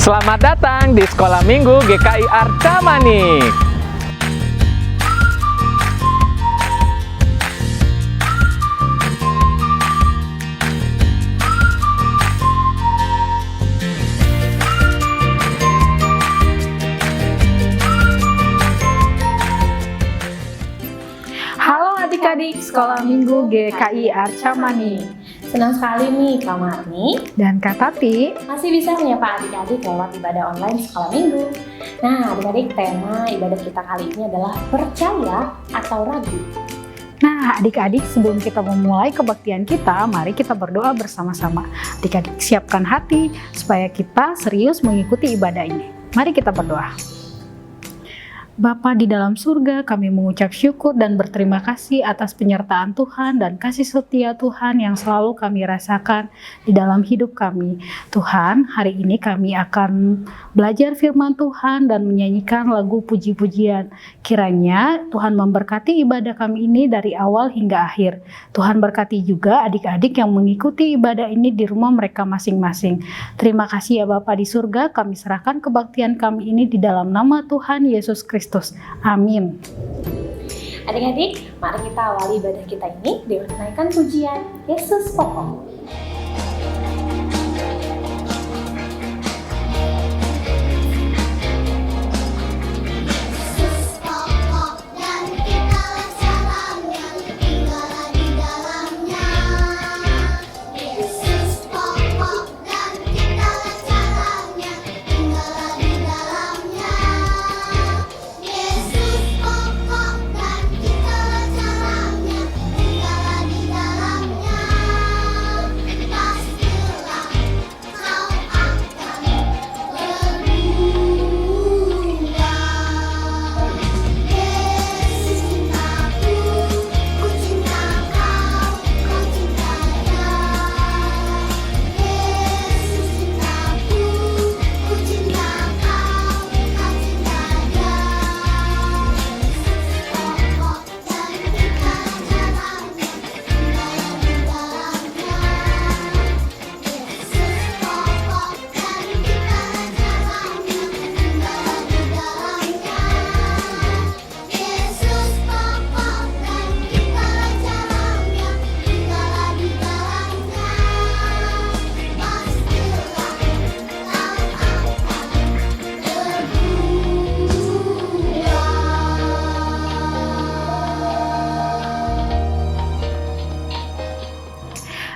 Selamat datang di Sekolah Minggu GKI Arca Manik. Halo adik-adik Sekolah Minggu GKI Arca Manik. Senang sekali nih Kak Marni Dan Kak Tati. masih bisa menyapa adik-adik lewat ibadah online Sekolah Minggu. Nah adik-adik, tema ibadah kita kali ini adalah percaya atau ragu. Nah adik-adik, sebelum kita memulai kebaktian kita, mari kita berdoa bersama-sama. Adik-adik siapkan hati supaya kita serius mengikuti ibadah ini. Mari kita berdoa. Bapa di dalam surga, kami mengucap syukur dan berterima kasih atas penyertaan Tuhan dan kasih setia Tuhan yang selalu kami rasakan di dalam hidup kami. Tuhan, hari ini kami akan belajar firman Tuhan dan menyanyikan lagu puji-pujian. Kiranya Tuhan memberkati ibadah kami ini dari awal hingga akhir. Tuhan berkati juga adik-adik yang mengikuti ibadah ini di rumah mereka masing-masing. Terima kasih ya Bapa di surga, kami serahkan kebaktian kami ini di dalam nama Tuhan Yesus Kristus. Amin. Adik-adik, mari kita awali ibadah kita ini dengan menaikkan pujian Yesus Pokok.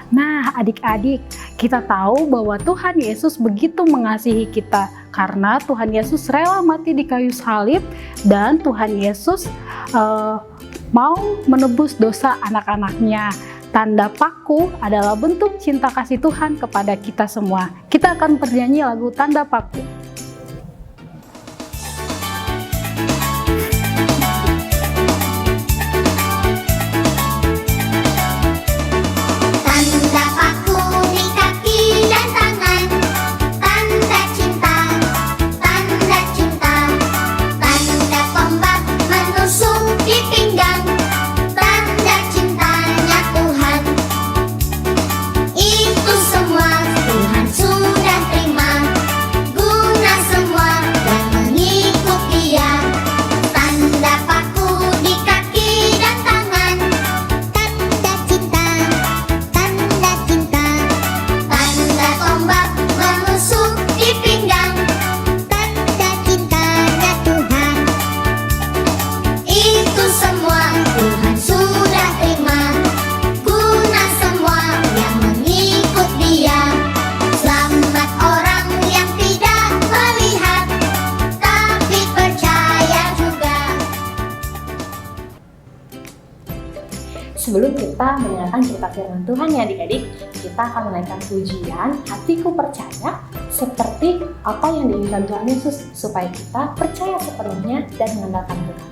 Nah adik-adik, kita tahu bahwa Tuhan Yesus begitu mengasihi kita karena Tuhan Yesus rela mati di kayu salib dan Tuhan Yesus mau menebus dosa anak-anaknya. Tanda paku adalah bentuk cinta kasih Tuhan kepada kita semua. Kita akan bernyanyi lagu Tanda Paku. Tanda paku di kaki dan tangan, tanda cinta, tanda cinta. Tanda tombak menusuk di pinggang, tanda cintanya Tuhan. Itu semua Tuhan sudah terima, guna semua yang mengikut Dia. Tanda paku di kaki dan tangan, tanda cinta, tanda cinta. Tanda tombak menusuk di pinggang, tanda cintanya Tuhan. Itu semua Tuhan sudah terima, guna semua yang mengikut Dia. Selamat orang yang tidak melihat, tapi percaya juga. Sebelum kita mendengarkan cerita firman Tuhan ya adik-adik, kita akan menaikkan pujian Hatiku Percaya, seperti apa yang diinginkan Tuhan Yesus supaya kita percaya sepenuhnya dan mengandalkan Tuhan.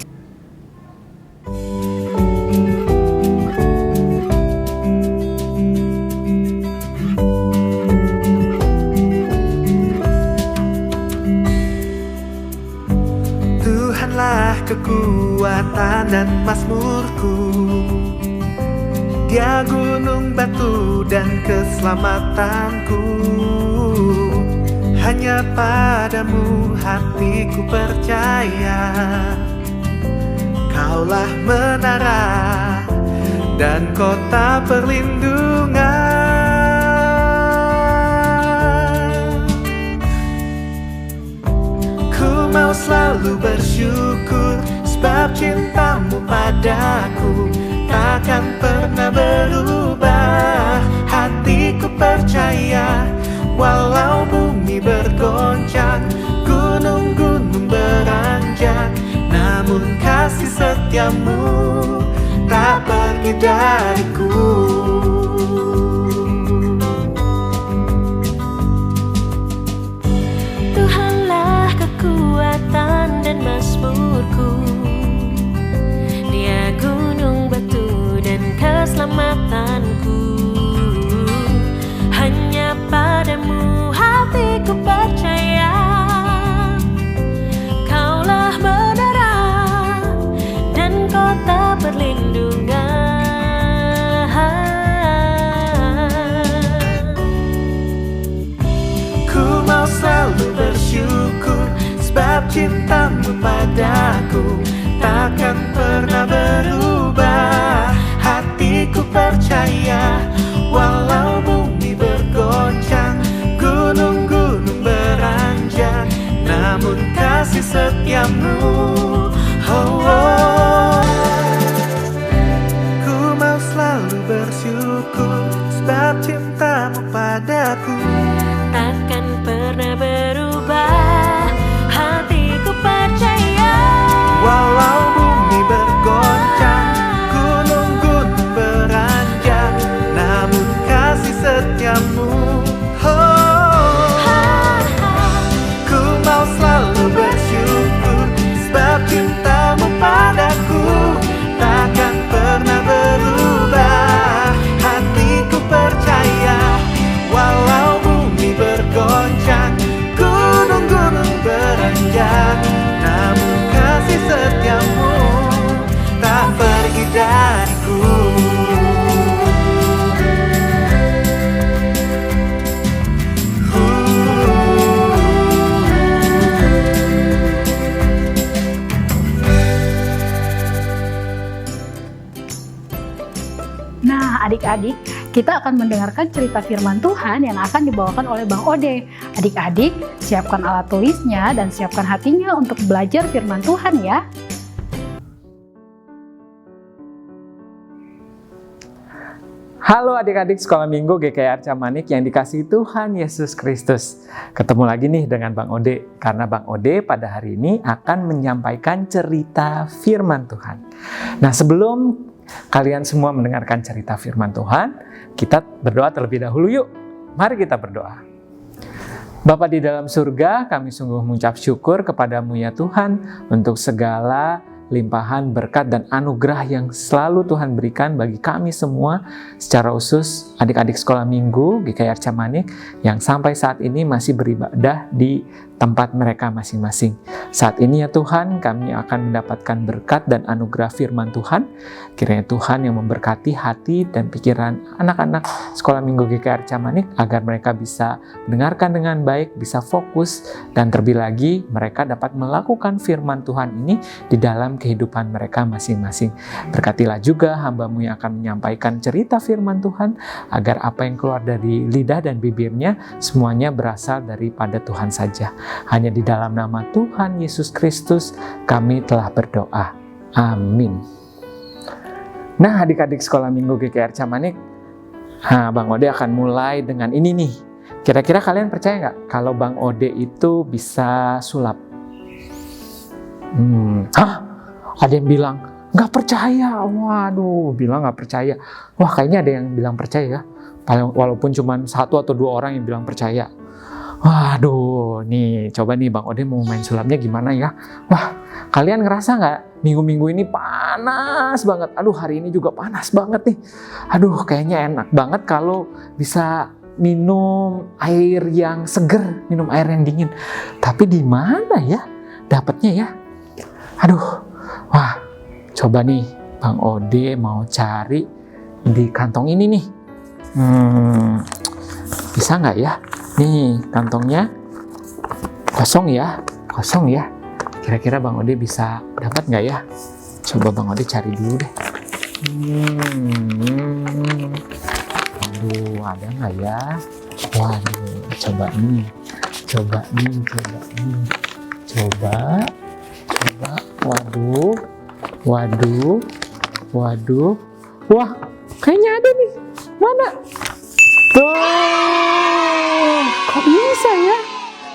Tuhanlah kekuatan dan mazmurku, Dia gunung batu dan keselamatanku. hanya padamu hatiku percaya. Kaulah menara dan kota perlindungan. Ku mau selalu bersyukur, sebab cintamu padaku takkan pernah berubah. Hatiku percaya, walau bumi bergoncang, gunung-gunung beranjak, namun kasih setiamu tak pergi dariku. Tuhanlah kekuatan dan mazmurku, Dia gunung batu dan keselamatanku. Hanya padamu hatiku percaya, Kaulah menara dan kota perlindungan. Ku mau selalu bersyukur, sebab cintamu padaku takkan pernah berubah. Hatiku percaya, walau bumi bergoncang, gunung-gunung beranjak, namun kasih setiamu, oh, oh. Ku mau selalu bersyukur, sebab cintamu padaku Takkan pernah berubah. Hatiku percaya, walau bumi bergoncang, gunung-gunung beranjak, namun kasih setiamu, oh. Ku mau selalu bersyukur, sebab cintamu padaku takkan pernah berubah. Hatiku percaya, walau bumi bergoncang, gunung-gunung beranjak, namun kasih setiamu tak pergi dariku. Nah, adik-adik, kita akan mendengarkan cerita firman Tuhan yang akan dibawakan oleh Bang Ode. Adik-adik, siapkan alat tulisnya dan siapkan hatinya untuk belajar firman Tuhan ya. Halo adik-adik Sekolah Minggu GKI Arca Manik yang dikasihi Tuhan Yesus Kristus. Ketemu lagi nih dengan Bang Ode, karena Bang Ode pada hari ini akan menyampaikan cerita firman Tuhan. Nah, sebelum kalian semua mendengarkan cerita firman Tuhan, kita berdoa terlebih dahulu yuk. Mari kita berdoa. Bapa di dalam surga, kami sungguh mengucap syukur kepadamu ya Tuhan untuk segala limpahan berkat dan anugerah yang selalu Tuhan berikan bagi kami semua, secara khusus adik-adik Sekolah Minggu GKI Arca Manik yang sampai saat ini masih beribadah di tempat mereka masing-masing. Saat ini ya Tuhan, kami akan mendapatkan berkat dan anugerah firman Tuhan. Kiranya Tuhan yang memberkati hati dan pikiran anak-anak Sekolah Minggu GKI Arca Manik agar mereka bisa mendengarkan dengan baik, bisa fokus, dan terlebih lagi mereka dapat melakukan firman Tuhan ini di dalam kehidupan mereka masing-masing. Berkatilah juga hamba-Mu yang akan menyampaikan cerita firman Tuhan, agar apa yang keluar dari lidah dan bibirnya semuanya berasal daripada Tuhan saja. Hanya di dalam nama Tuhan Yesus Kristus kami telah berdoa. Amin. Nah, adik-adik Sekolah Minggu GKI Arca Manik, Bang Ode akan mulai dengan ini nih. Kira-kira kalian percaya nggak kalau Bang Ode itu bisa sulap? Ada yang bilang nggak percaya. Waduh, bilang nggak percaya. Wah, kayaknya ada yang bilang percaya ya. Walaupun cuma 1 atau 2 orang yang bilang percaya. Waduh, nih coba nih Bang Ode mau main sulapnya gimana ya? Wah, kalian ngerasa nggak minggu-minggu ini panas banget? Aduh, hari ini juga panas banget nih. Aduh, kayaknya enak banget kalau bisa minum air yang seger, minum air yang dingin. Tapi di mana ya dapatnya ya? Aduh, wah, coba nih Bang Ode mau cari di kantong ini nih. Bisa nggak ya? Nih kantongnya. Kosong ya. Kira-kira Bang Ode bisa dapat nggak ya? Coba Bang Ode cari dulu deh. Waduh, ada nggak ya? Waduh, coba nih. Waduh. Wah, kayaknya ada nih. Mana? Tuh, kok bisa ya?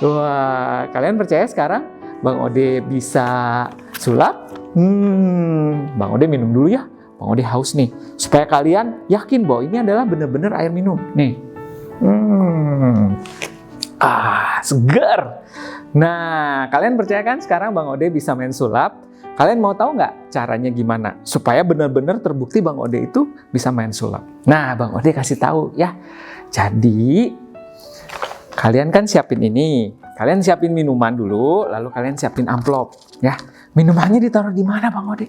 Wah, kalian percaya sekarang Bang Ode bisa sulap? Bang Ode minum dulu ya. Bang Ode haus nih. Supaya kalian yakin bahwa ini adalah benar-benar air minum. Nih. Segar. Nah, kalian percaya kan sekarang Bang Ode bisa main sulap? Kalian mau tahu nggak caranya gimana? Supaya benar-benar terbukti Bang Ode itu bisa main sulap. Nah, Bang Ode kasih tahu ya. Jadi, kalian kan siapin ini. Kalian siapin minuman dulu, lalu kalian siapin amplop. Ya, minumannya ditaruh di mana Bang Ode?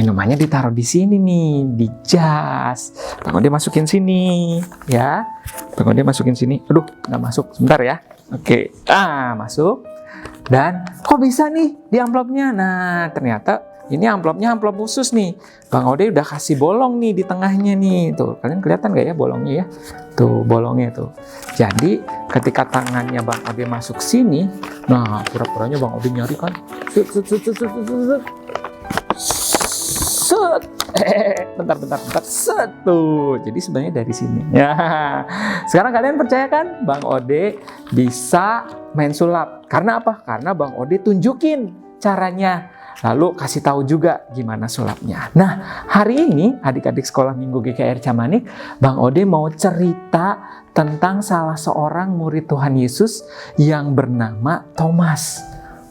Minumannya ditaruh di sini nih, di jas. Bang Ode masukin sini, ya. Bang Ode masukin sini. Aduh, nggak masuk. Sebentar ya. Oke, masuk. Dan kok bisa nih di amplopnya? Nah, ternyata ini amplopnya amplop khusus nih. Bang Ode udah kasih bolong nih di tengahnya nih. Tuh, kalian kelihatan nggak ya bolongnya ya? Tuh, bolongnya tuh. Jadi, ketika tangannya Bang Ode masuk sini, nah, pura-puranya Bang Ode nyari kan. Bentar. Set tuh. Jadi sebenarnya dari sini. Ya. Sekarang kalian percaya kan Bang Ode bisa main sulap? Karena apa? Karena Bang Ode tunjukin caranya. Lalu kasih tahu juga gimana sulapnya. Nah, hari ini adik-adik sekolah Minggu GKR Camanik, Bang Ode mau cerita tentang salah seorang murid Tuhan Yesus yang bernama Thomas.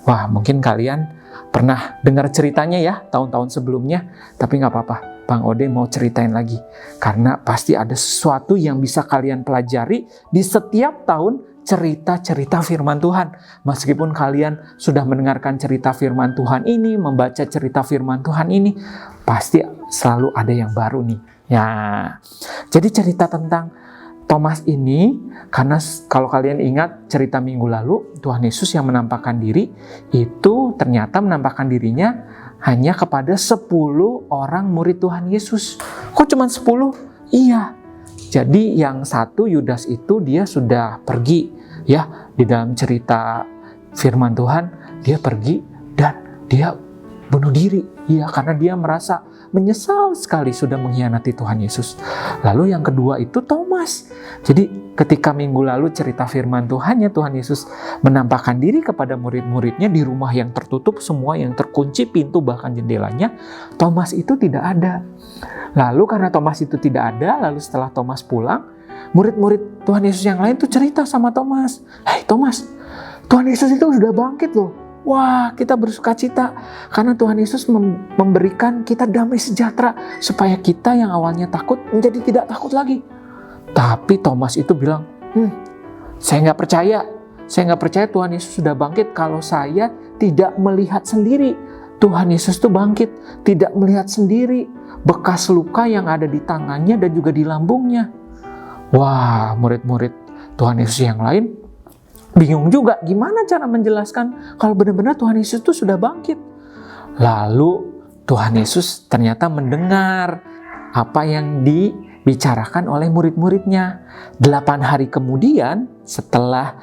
Wah, mungkin kalian pernah dengar ceritanya ya tahun-tahun sebelumnya, tapi nggak apa-apa. Bang Ode mau ceritain lagi karena pasti ada sesuatu yang bisa kalian pelajari di setiap tahun cerita-cerita firman Tuhan. Meskipun kalian sudah mendengarkan cerita firman Tuhan ini, membaca cerita firman Tuhan ini, pasti selalu ada yang baru nih. Ya, jadi cerita tentang Thomas ini, karena kalau kalian ingat cerita minggu lalu, Tuhan Yesus yang menampakkan diri, itu ternyata menampakkan dirinya hanya kepada 10 orang murid Tuhan Yesus. Kok cuma 10? Iya. Jadi yang satu Yudas itu dia sudah pergi ya, di dalam cerita firman Tuhan dia pergi dan dia bunuh diri ya, karena dia merasa menyesal sekali sudah mengkhianati Tuhan Yesus. Lalu yang kedua itu Thomas. Jadi ketika minggu lalu cerita firman Tuhannya, Tuhan Yesus menampakkan diri kepada murid-muridnya di rumah yang tertutup, semua yang terkunci, pintu bahkan jendelanya, Thomas itu tidak ada. Lalu karena Thomas itu tidak ada, lalu setelah Thomas pulang, murid-murid Tuhan Yesus yang lain tuh cerita sama Thomas, "Hei Thomas, Tuhan Yesus itu sudah bangkit loh. Wah, kita bersuka cita karena Tuhan Yesus memberikan kita damai sejahtera supaya kita yang awalnya takut menjadi tidak takut lagi." Tapi Thomas itu bilang, saya nggak percaya. Saya nggak percaya Tuhan Yesus sudah bangkit kalau saya tidak melihat sendiri. Tuhan Yesus itu bangkit, tidak melihat sendiri bekas luka yang ada di tangannya dan juga di lambungnya. Wah, murid-murid Tuhan Yesus yang lain bingung juga gimana cara menjelaskan kalau benar-benar Tuhan Yesus itu sudah bangkit. Lalu Tuhan Yesus ternyata mendengar apa yang dibicarakan oleh murid-muridnya. 8 hari kemudian setelah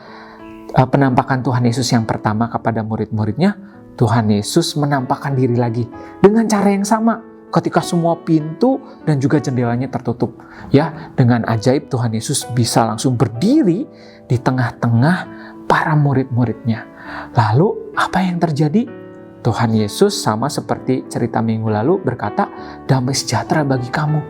penampakan Tuhan Yesus yang pertama kepada murid-muridnya, Tuhan Yesus menampakkan diri lagi dengan cara yang sama ketika semua pintu dan juga jendelanya tertutup. Ya, dengan ajaib Tuhan Yesus bisa langsung berdiri di tengah-tengah para murid-muridnya. Lalu apa yang terjadi? Tuhan Yesus sama seperti cerita minggu lalu berkata, "Damai sejahtera bagi kamu."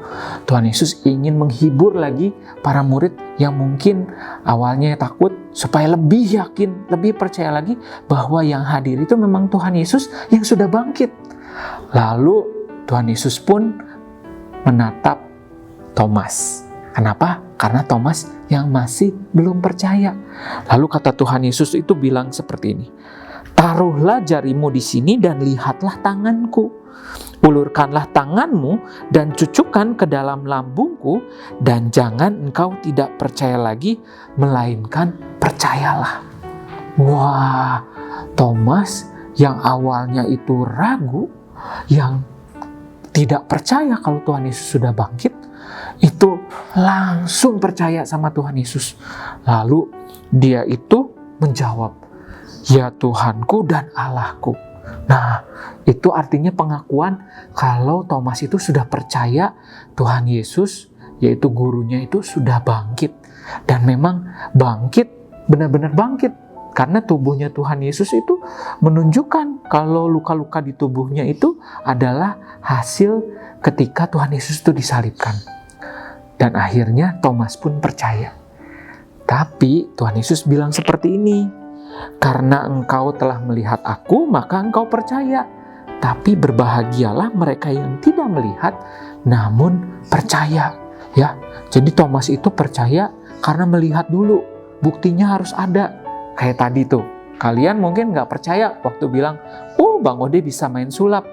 Tuhan Yesus ingin menghibur lagi para murid yang mungkin awalnya takut supaya lebih yakin, lebih percaya lagi bahwa yang hadir itu memang Tuhan Yesus yang sudah bangkit. Lalu Tuhan Yesus pun menatap Thomas. Kenapa? Karena Thomas yang masih belum percaya. Lalu kata Tuhan Yesus itu bilang seperti ini, "Taruhlah jarimu di sini dan lihatlah tanganku. Ulurkanlah tanganmu dan cucukkan ke dalam lambungku, dan jangan engkau tidak percaya lagi, melainkan percayalah." Wah, Thomas yang awalnya itu ragu, yang tidak percaya kalau Tuhan Yesus sudah bangkit, itu langsung percaya sama Tuhan Yesus. Lalu dia itu menjawab, "Ya Tuhanku dan Allahku." Nah, itu artinya pengakuan kalau Thomas itu sudah percaya Tuhan Yesus, yaitu gurunya itu sudah bangkit. Dan memang bangkit, benar-benar bangkit. Karena tubuhnya Tuhan Yesus itu menunjukkan kalau luka-luka di tubuhnya itu adalah hasil ketika Tuhan Yesus itu disalibkan. Dan akhirnya Thomas pun percaya. Tapi Tuhan Yesus bilang seperti ini, "Karena engkau telah melihat aku, maka engkau percaya. Tapi berbahagialah mereka yang tidak melihat, namun percaya." Ya, jadi Thomas itu percaya karena melihat dulu. Buktinya harus ada. Kayak tadi tuh, kalian mungkin nggak percaya waktu bilang, "Oh, Bang Ode bisa main sulap."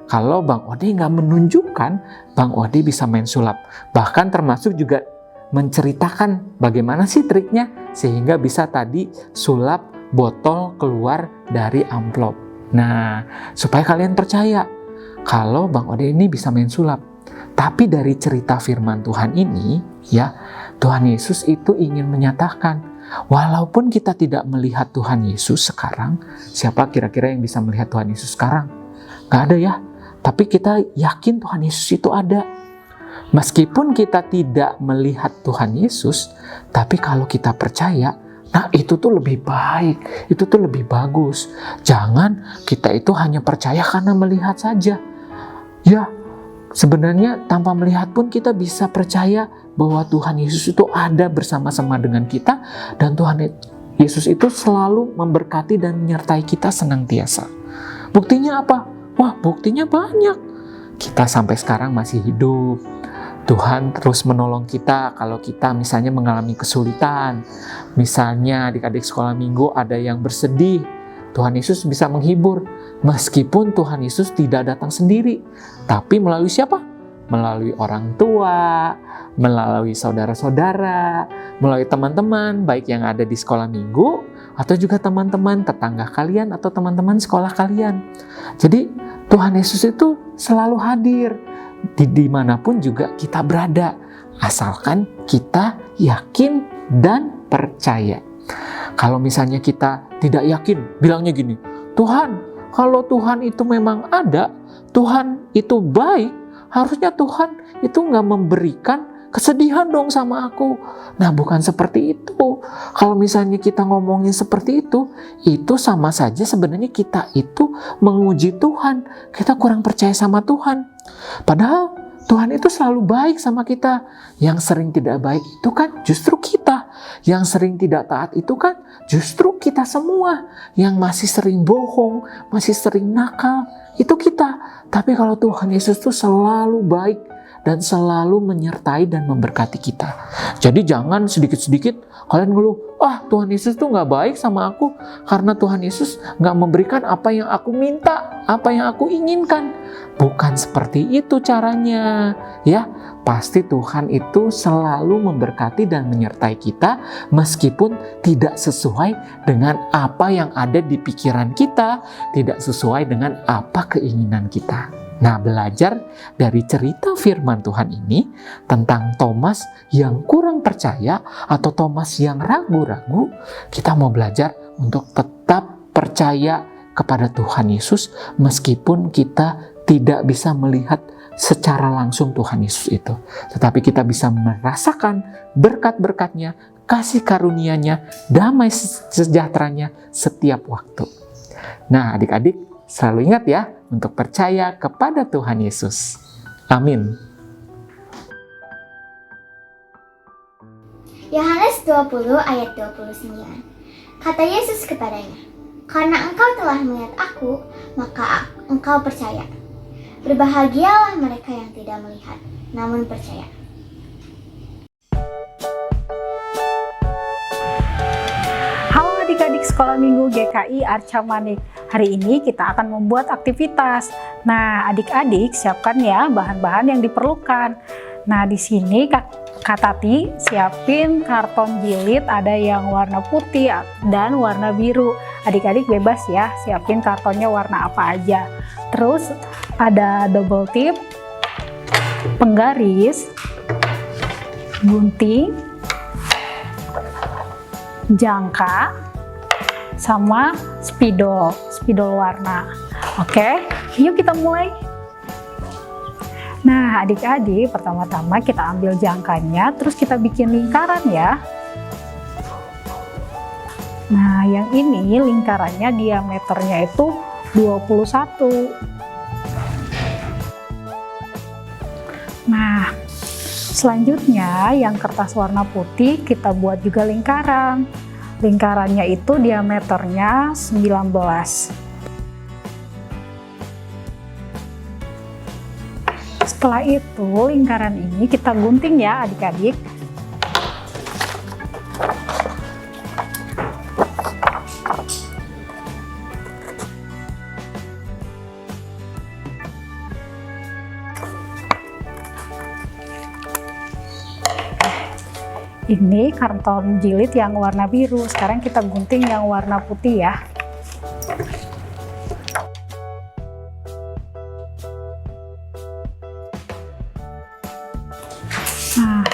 Kalau Bang Ode nggak menunjukkan Bang Ode bisa main sulap. Bahkan termasuk juga menceritakan bagaimana sih triknya sehingga bisa tadi sulap botol keluar dari amplop. Nah, supaya kalian percaya kalau Bang Ode ini bisa main sulap. Tapi dari cerita firman Tuhan ini, ya, Tuhan Yesus itu ingin menyatakan, walaupun kita tidak melihat Tuhan Yesus sekarang, siapa kira-kira yang bisa melihat Tuhan Yesus sekarang? Gak ada ya. Tapi kita yakin Tuhan Yesus itu ada. Meskipun kita tidak melihat Tuhan Yesus, tapi kalau kita percaya, nah itu tuh lebih baik, itu tuh lebih bagus. Jangan kita itu hanya percaya karena melihat saja. Ya, sebenarnya tanpa melihat pun kita bisa percaya bahwa Tuhan Yesus itu ada bersama-sama dengan kita, dan Tuhan Yesus itu selalu memberkati dan menyertai kita senantiasa. Buktinya apa? Wah, buktinya banyak. Kita sampai sekarang masih hidup. Tuhan terus menolong kita kalau kita misalnya mengalami kesulitan. Misalnya adik-adik sekolah minggu ada yang bersedih. Tuhan Yesus bisa menghibur. Meskipun Tuhan Yesus tidak datang sendiri. Tapi melalui siapa? Melalui orang tua, melalui saudara-saudara, melalui teman-teman, baik yang ada di sekolah minggu, atau juga teman-teman tetangga kalian, atau teman-teman sekolah kalian. Jadi Tuhan Yesus itu selalu hadir di dimanapun juga kita berada, asalkan kita yakin dan percaya. Kalau misalnya kita tidak yakin, bilangnya gini, "Tuhan, kalau Tuhan itu memang ada, Tuhan itu baik, harusnya Tuhan itu nggak memberikan kesedihan dong sama aku." Nah, bukan seperti itu. Kalau misalnya kita ngomongin seperti itu sama saja sebenarnya kita itu menguji Tuhan. Kita kurang percaya sama Tuhan. Padahal Tuhan itu selalu baik sama kita. Yang sering tidak baik itu kan justru kita. Yang sering tidak taat itu kan justru kita semua. Yang masih sering bohong, masih sering nakal, itu kita. Tapi kalau Tuhan Yesus itu selalu baik dan selalu menyertai dan memberkati kita. Jadi jangan sedikit-sedikit kalian ngeluh, "Ah, Tuhan Yesus tuh gak baik sama aku karena Tuhan Yesus gak memberikan apa yang aku minta, apa yang aku inginkan." Bukan seperti itu caranya. Ya, pasti Tuhan itu selalu memberkati dan menyertai kita meskipun tidak sesuai dengan apa yang ada di pikiran kita, tidak sesuai dengan apa keinginan kita. Nah, belajar dari cerita firman Tuhan ini tentang Thomas yang kurang percaya atau Thomas yang ragu-ragu, kita mau belajar untuk tetap percaya kepada Tuhan Yesus meskipun kita tidak bisa melihat secara langsung Tuhan Yesus itu. Tetapi kita bisa merasakan berkat-berkatnya, kasih karunia-Nya, damai sejahteranya setiap waktu. Nah, adik-adik selalu ingat ya, untuk percaya kepada Tuhan Yesus. Amin. Yohanes 20 ayat 29. Kata Yesus kepadanya, "Karena engkau telah melihat aku, maka engkau percaya. Berbahagialah mereka yang tidak melihat, namun percaya." Halo adik-adik sekolah minggu GKI Arca Manik. Hari ini kita akan membuat aktivitas. Nah, adik-adik siapkan ya bahan-bahan yang diperlukan. Nah, di sini Kak Tati siapin karton jilid, ada yang warna putih dan warna biru. Adik-adik bebas ya, siapin kartonnya warna apa aja. Terus ada double tip, penggaris, gunting, jangka, sama spidol warna. Oke, yuk kita mulai. Nah, adik-adik, pertama-tama kita ambil jangkanya, terus kita bikin lingkaran ya. Nah, yang ini lingkarannya diameternya itu 21. Nah, selanjutnya yang kertas warna putih kita buat juga lingkaran. Lingkarannya itu diameternya 19. Setelah itu lingkaran ini kita gunting ya adik-adik. Ini karton jilid yang warna biru, sekarang kita gunting yang warna putih ya. Nah,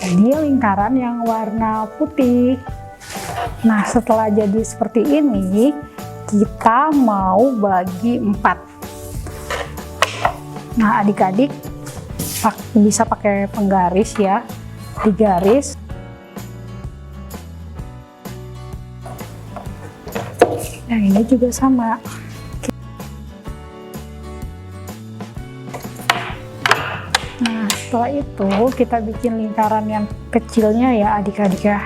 ini lingkaran yang warna putih. Nah, setelah jadi seperti ini, kita mau bagi 4. Nah, adik-adik bisa pakai penggaris ya, digaris. Yang ini juga sama. Nah, setelah itu kita bikin lingkaran yang kecilnya ya adik-adik ya.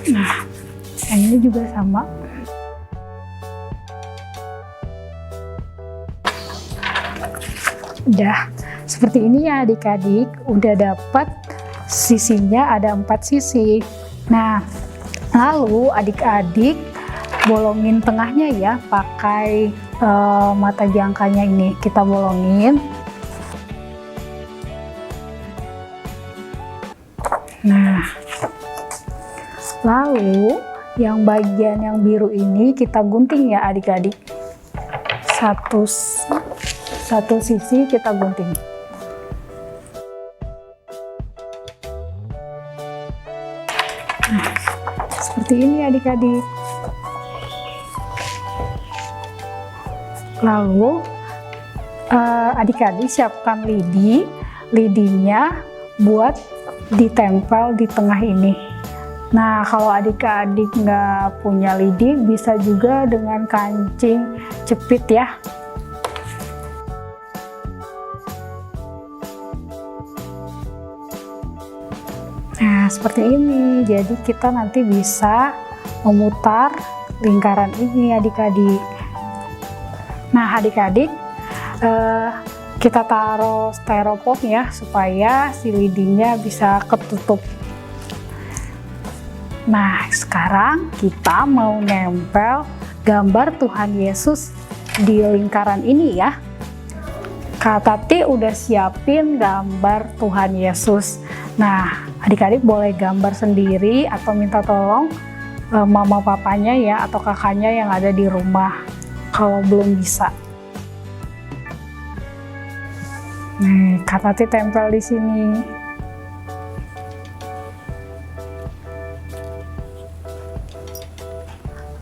Nah, yang ini juga sama. Udah seperti ini ya adik-adik, udah dapat sisinya ada 4 sisi. Nah, lalu adik-adik bolongin tengahnya ya pakai mata jangkanya ini, kita bolongin. Nah, lalu yang bagian yang biru ini kita gunting ya adik-adik, satu sisi kita gunting. Nah, seperti ini adik-adik. Lalu adik-adik siapkan lidinya buat ditempel di tengah ini. Nah, kalau adik-adik nggak punya lidi, bisa juga dengan kancing jepit ya. Nah, seperti ini. Jadi kita nanti bisa memutar lingkaran ini adik-adik. Nah, adik-adik kita taruh styrofoam ya supaya si lidinya bisa ketutup. Nah, sekarang kita mau nempel gambar Tuhan Yesus di lingkaran ini ya. Kak Tati udah siapin gambar Tuhan Yesus. Nah, adik-adik boleh gambar sendiri atau minta tolong mama papanya ya atau kakaknya yang ada di rumah kalau belum bisa. Nih, Kak Tati tempel di sini.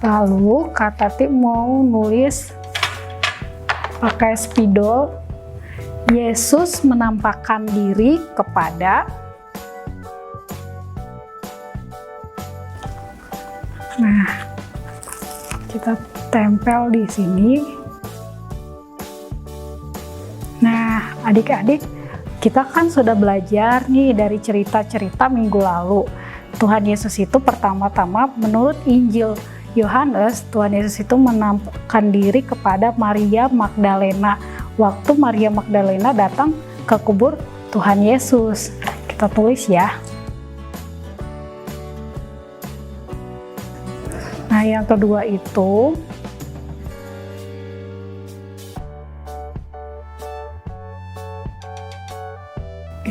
Lalu Kak Tati mau nulis pakai spidol, Yesus menampakkan diri kepada. Nah, kita tempel di sini. Nah, adik-adik, kita kan sudah belajar nih dari cerita-cerita minggu lalu. Tuhan Yesus itu pertama-tama menurut Injil Yohanes, Tuhan Yesus itu menampakkan diri kepada Maria Magdalena. Waktu Maria Magdalena datang ke kubur Tuhan Yesus. Kita tulis ya. Nah, yang kedua itu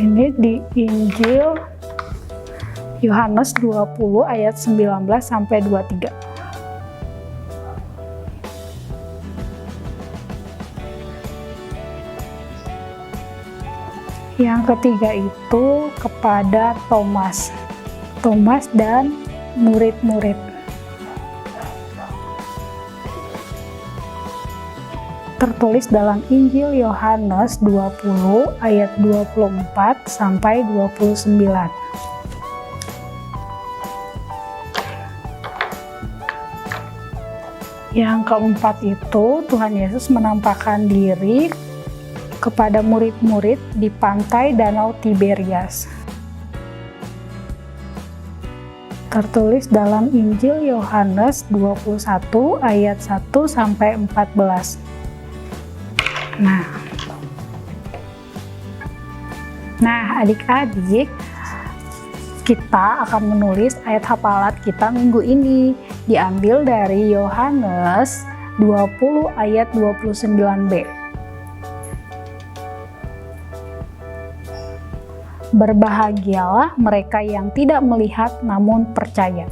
Ini di Injil Yohanes 20 ayat 19 sampai 23. Yang ketiga itu kepada Thomas dan murid-murid. Tertulis dalam Injil Yohanes 20 ayat 24 sampai 29. Yang keempat itu Tuhan Yesus menampakkan diri kepada murid-murid di pantai Danau Tiberias. Tertulis dalam Injil Yohanes 21 ayat 1 sampai 14. Nah, adik-adik, kita akan menulis ayat hafalan kita minggu ini, diambil dari Yohanes 20 ayat 29b. Berbahagialah mereka yang tidak melihat namun percaya.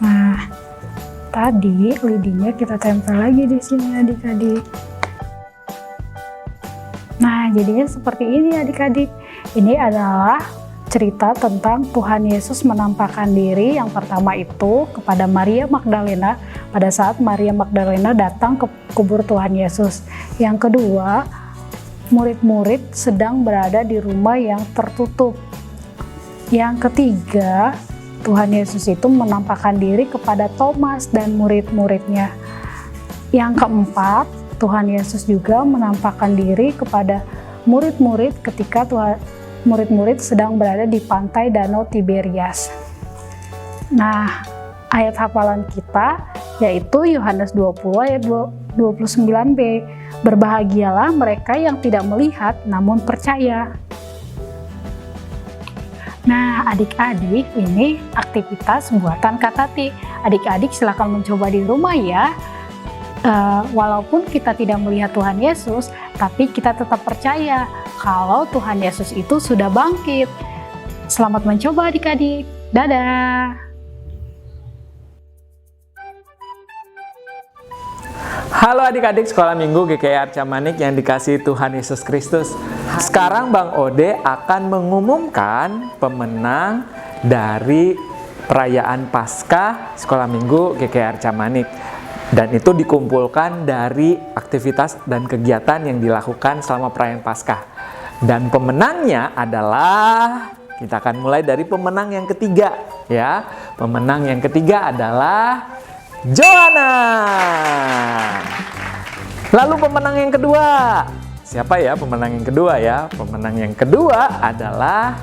Nah, tadi lidinya kita tempel lagi di sini adik-adik. Nah, jadinya seperti ini adik-adik. Ini adalah cerita tentang Tuhan Yesus menampakkan diri yang pertama itu kepada Maria Magdalena pada saat Maria Magdalena datang ke kubur Tuhan Yesus. Yang kedua, murid-murid sedang berada di rumah yang tertutup. Yang ketiga, Tuhan Yesus itu menampakkan diri kepada Thomas dan murid-muridnya. Yang keempat, Tuhan Yesus juga menampakkan diri kepada murid-murid ketika murid-murid sedang berada di pantai Danau Tiberias. Nah, ayat hafalan kita yaitu Yohanes 20 ayat 29b. Berbahagialah mereka yang tidak melihat namun percaya. Nah, adik-adik, ini aktivitas buatan Kak Tati. Adik-adik silakan mencoba di rumah ya. Walaupun kita tidak melihat Tuhan Yesus, tapi kita tetap percaya kalau Tuhan Yesus itu sudah bangkit. Selamat mencoba adik-adik. Dadah! Halo adik-adik Sekolah Minggu GKI Arca Manik yang dikasihi Tuhan Yesus Kristus. Sekarang Bang Ode akan mengumumkan pemenang dari perayaan Paskah Sekolah Minggu GKI Arca Manik. Dan itu dikumpulkan dari aktivitas dan kegiatan yang dilakukan selama perayaan Paskah. Dan pemenangnya adalah, kita akan mulai dari pemenang yang ketiga ya. Pemenang yang ketiga adalah Joanna. Lalu pemenang yang kedua, siapa ya pemenang yang kedua ya? Pemenang yang kedua adalah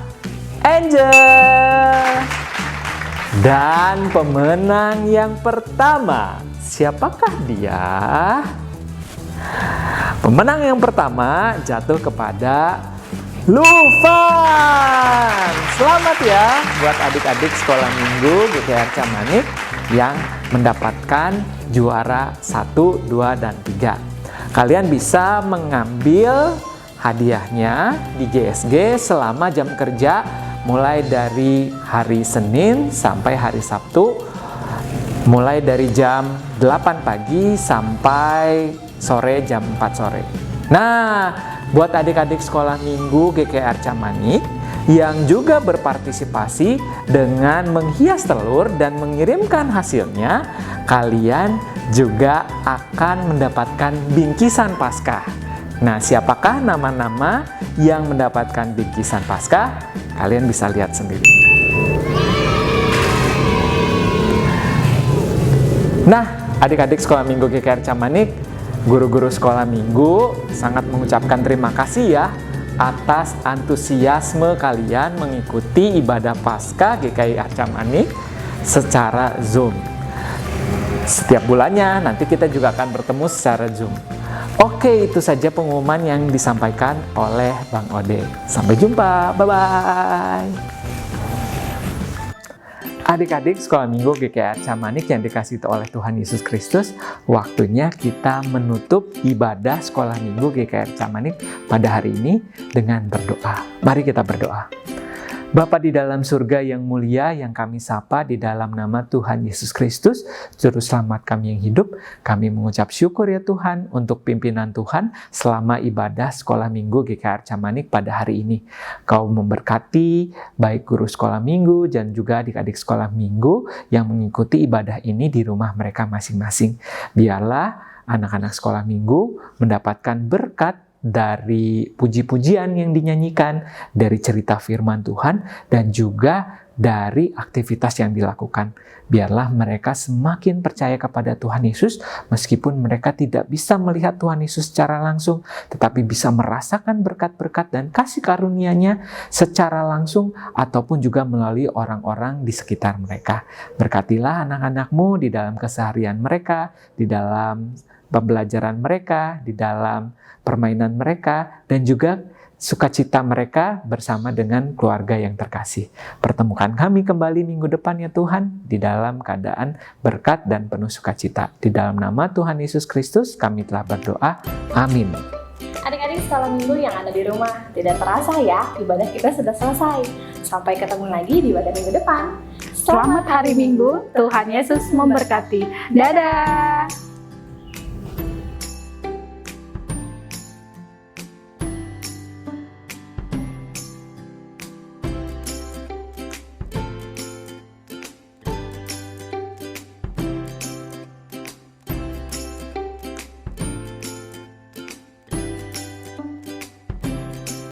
Angel. Dan pemenang yang pertama, siapakah dia? Pemenang yang pertama jatuh kepada Lufan. Selamat ya buat adik-adik Sekolah Minggu GKI Arca Manik yang mendapatkan juara 1, 2, dan 3. Kalian bisa mengambil hadiahnya di GSG selama jam kerja mulai dari hari Senin sampai hari Sabtu, mulai dari jam 8 pagi sampai sore jam 4 sore. Nah, buat adik-adik Sekolah Minggu GKI Arca Manik yang juga berpartisipasi dengan menghias telur dan mengirimkan hasilnya, kalian juga akan mendapatkan bingkisan Paskah. Nah, siapakah nama-nama yang mendapatkan bingkisan Paskah? Kalian bisa lihat sendiri. Nah, adik-adik Sekolah Minggu GKI Arca Manik, guru-guru Sekolah Minggu sangat mengucapkan terima kasih ya atas antusiasme kalian mengikuti ibadah Paskah GKI Arca Manik secara Zoom. Setiap bulannya nanti kita juga akan bertemu secara Zoom. Oke, itu saja pengumuman yang disampaikan oleh Bang Ode. Sampai jumpa, bye-bye. Adik-adik sekolah minggu GKR Camanik yang dikasihi oleh Tuhan Yesus Kristus, waktunya kita menutup ibadah sekolah minggu GKR Camanik pada hari ini dengan berdoa. Mari kita berdoa. Bapa di dalam surga yang mulia, yang kami sapa di dalam nama Tuhan Yesus Kristus, Juru Selamat kami yang hidup, kami mengucap syukur ya Tuhan untuk pimpinan Tuhan selama ibadah sekolah minggu GKR Camanik pada hari ini. Kau memberkati baik guru sekolah minggu dan juga adik-adik sekolah minggu yang mengikuti ibadah ini di rumah mereka masing-masing. Biarlah anak-anak sekolah minggu mendapatkan berkat dari puji-pujian yang dinyanyikan, dari cerita firman Tuhan, dan juga dari aktivitas yang dilakukan. Biarlah mereka semakin percaya kepada Tuhan Yesus, meskipun mereka tidak bisa melihat Tuhan Yesus secara langsung, tetapi bisa merasakan berkat-berkat dan kasih karunia-Nya secara langsung, ataupun juga melalui orang-orang di sekitar mereka. Berkatilah anak-anak-Mu di dalam keseharian mereka, di dalam pembelajaran mereka, di dalam permainan mereka, dan juga sukacita mereka bersama dengan keluarga yang terkasih. Pertemukan kami kembali minggu depan ya Tuhan, di dalam keadaan berkat dan penuh sukacita. Di dalam nama Tuhan Yesus Kristus kami telah berdoa. Amin. Adik-adik sekolah minggu yang ada di rumah, tidak terasa ya, ibadah kita sudah selesai. Sampai ketemu lagi di ibadah minggu depan. Selamat hari Minggu, Tuhan Yesus memberkati. Dadah!